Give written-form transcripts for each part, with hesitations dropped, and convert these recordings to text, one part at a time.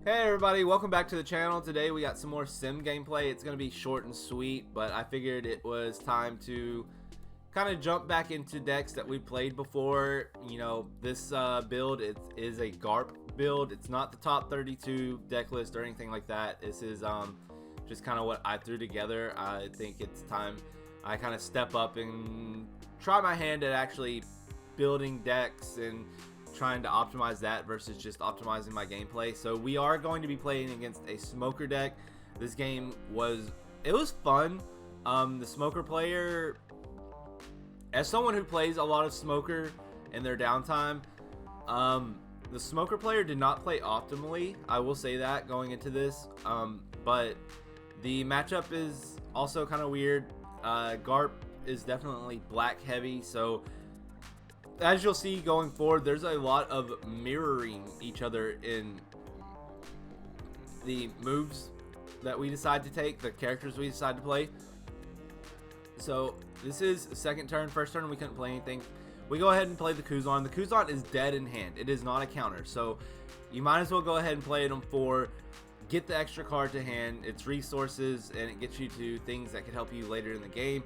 Hey everybody, welcome back to the channel. Today we got some more sim gameplay. It's going to be short and sweet, but I figured it was time to kind of jump back into decks that we played before. You know, this build is a Garp build. It's not the top 32 deck list or anything like that. This is just kind of what I threw together. I think it's time I kind of step up and try my hand at actually building decks and trying to optimize that versus just optimizing my gameplay. So we are going to be playing against a smoker deck. This game was fun. The smoker player, as someone who plays a lot of smoker in their downtime, the smoker player did not play optimally. I will say that going into this, but the matchup is also kind of weird. Garp is definitely black heavy, so as you'll see going forward, there's a lot of mirroring each other in the moves that we decide to take, the characters we decide to play. So this is the second turn. First turn we couldn't play anything. We go ahead and play the Kuzan. The Kuzan is dead in hand. It is not a counter, so you might as well go ahead and play them for get the extra card to hand. It's resources and it gets you to things that could help you later in the game.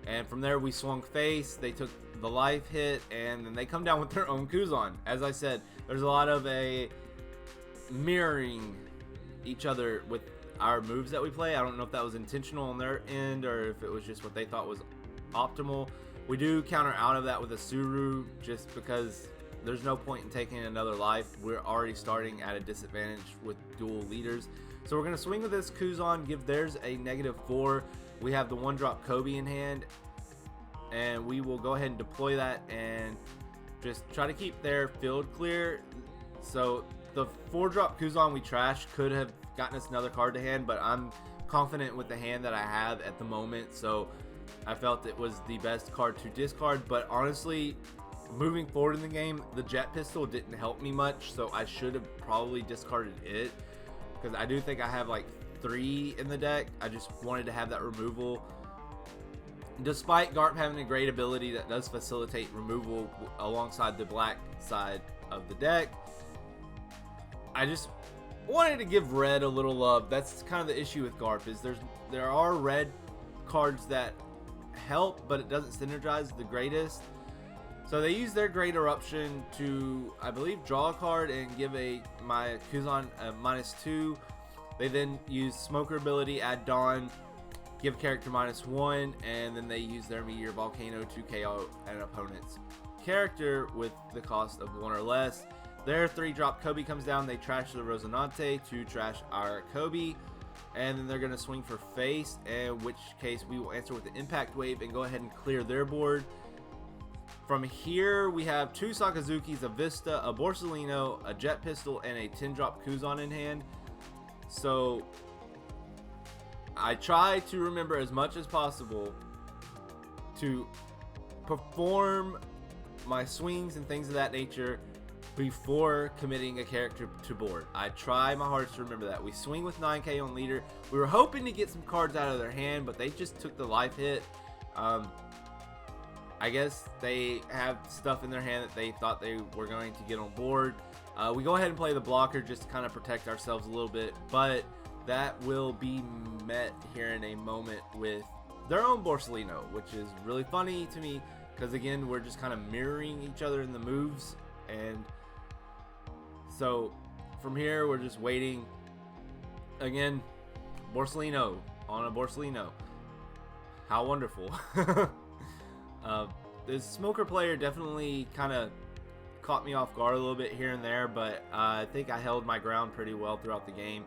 And from there we swung face, they took the life hit, and then they come down with their own Kuzan. As I said, there's a lot of a mirroring each other with our moves that we play. I don't know if that was intentional on their end or if it was just what they thought was optimal. We do counter out of that with a Suru just because there's no point in taking another life. We're already starting at a disadvantage with dual leaders. So we're going to swing with this Kuzan, give theirs a -4. We have the 1-drop Kobe in hand, and we will go ahead and deploy that and just try to keep their field clear. So the 4-drop Kuzan we trashed could have gotten us another card to hand, but I'm confident with the hand that I have at the moment, so I felt it was the best card to discard. But honestly, moving forward in the game, the jet pistol didn't help me much, so I should have probably discarded it, because I do think I have like 3 in the deck. I just wanted to have that removal. Despite Garp having a great ability that does facilitate removal alongside the black side of the deck, I just wanted to give red a little love. That's kind of the issue with Garp, is there are red cards that help, but it doesn't synergize the greatest. So they use their Great Eruption to, I believe, draw a card and give my Kuzan a -2. They then use Smoker ability, add Dawn, give character -1, and then they use their Meteor Volcano to KO an opponent's character with the cost of 1 or less. Their 3-drop Kobe comes down, they trash the Rosinante to trash our Kobe, and then they're going to swing for face, in which case we will answer with the Impact Wave and go ahead and clear their board. From here, we have 2 Sakazukis, a Vista, a Borsellino, a Jet Pistol, and a 10-drop Kuzan in hand. So I try to remember as much as possible to perform my swings and things of that nature before committing a character to board. I try my hardest to remember that. We swing with 9k on leader. We were hoping to get some cards out of their hand, but they just took the life hit. I guess they have stuff in their hand that they thought they were going to get on board. We go ahead and play the blocker just to kind of protect ourselves a little bit, but that will be met here in a moment with their own Borsellino, which is really funny to me because, again, we're just kind of mirroring each other in the moves. And so from here, we're just waiting. Again, Borsellino on a Borsellino. How wonderful. The smoker player definitely kind of caught me off guard a little bit here and there, but I think I held my ground pretty well throughout the game.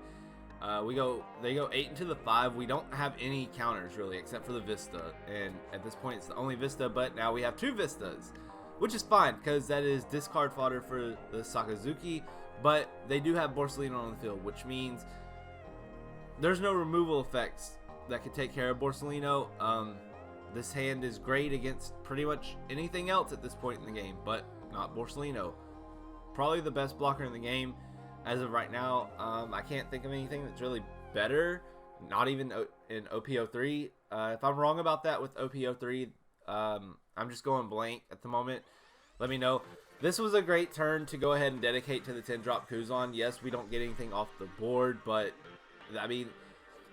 They go 8 into the 5. We don't have any counters really except for the Vista, and at this point it's the only Vista, but now we have 2 Vistas, which is fine because that is discard fodder for the Sakazuki. But they do have Borsellino on the field, which means there's no removal effects that could take care of Borsellino. This hand is great against pretty much anything else at this point in the game, but not Borsellino. Probably the best blocker in the game as of right now. I can't think of anything that's really better, not even in OP03. If I'm wrong about that with OP03, I'm just going blank at the moment. Let me know. This was a great turn to go ahead and dedicate to the 10-drop Kuzan. Yes, we don't get anything off the board, but I mean,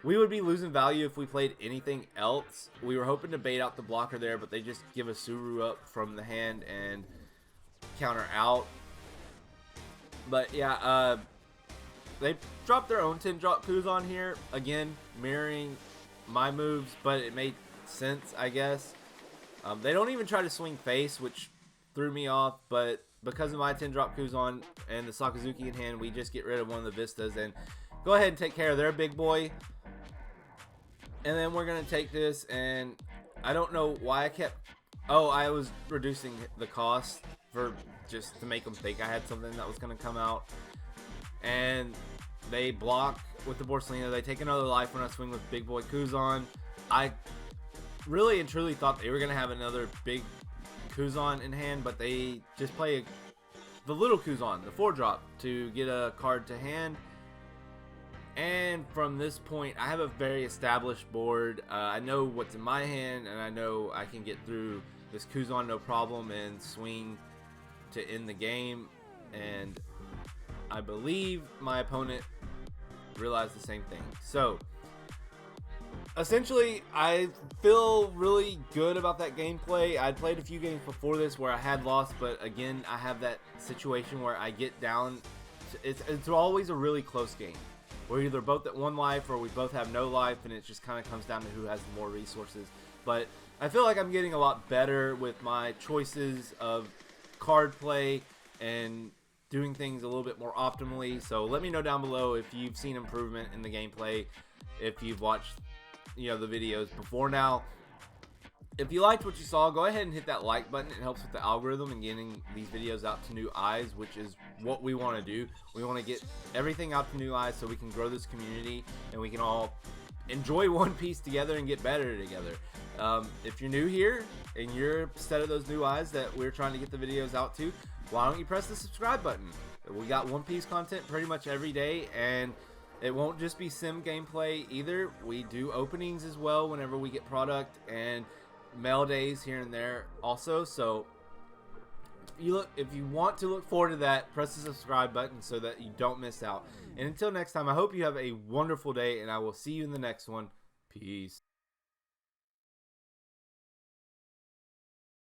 we would be losing value if we played anything else. We were hoping to bait out the blocker there, but they just give a Suru up from the hand and counter out. But yeah, they dropped their own 10-drop Kuzan here. Again, mirroring my moves, but it made sense, I guess. They don't even try to swing face, which threw me off, but because of my 10-drop Kuzan and the Sakazuki in hand, we just get rid of one of the Vistas and go ahead and take care of their big boy. And then we're going to take this, and I don't know why I kept... Oh, I was reducing the cost for just to make them think I had something that was going to come out. And they block with the Borsalino. They take another life when I swing with big boy Kuzan. I really and truly thought they were going to have another big Kuzan in hand, but they just play the little Kuzan, the 4-drop, to get a card to hand. And from this point, I have a very established board. I know what's in my hand, and I know I can get through this Kuzan no problem and swing to end the game. And I believe my opponent realized the same thing. So essentially, I feel really good about that gameplay. I'd played a few games before this where I had lost, but again, I have that situation where I get down. It's always a really close game. We're either both at 1 life or we both have no life, and it just kind of comes down to who has more resources. But I feel like I'm getting a lot better with my choices of card play and doing things a little bit more optimally. So let me know down below if you've seen improvement in the gameplay, if you've watched the videos before now. If you liked what you saw, go ahead and hit that like button. It helps with the algorithm and getting these videos out to new eyes, which is what we want to do. We want to get everything out to new eyes so we can grow this community and we can all enjoy One Piece together and get better together. If you're new here and you're a set of those new eyes that we're trying to get the videos out to, why don't you press the subscribe button? We got One Piece content pretty much every day, and it won't just be sim gameplay either. We do openings as well whenever we get product, and mail days here and there also. So if you want to look forward to that, press the subscribe button so that you don't miss out. And until next time, I hope you have a wonderful day, and I will see you in the next one. Peace.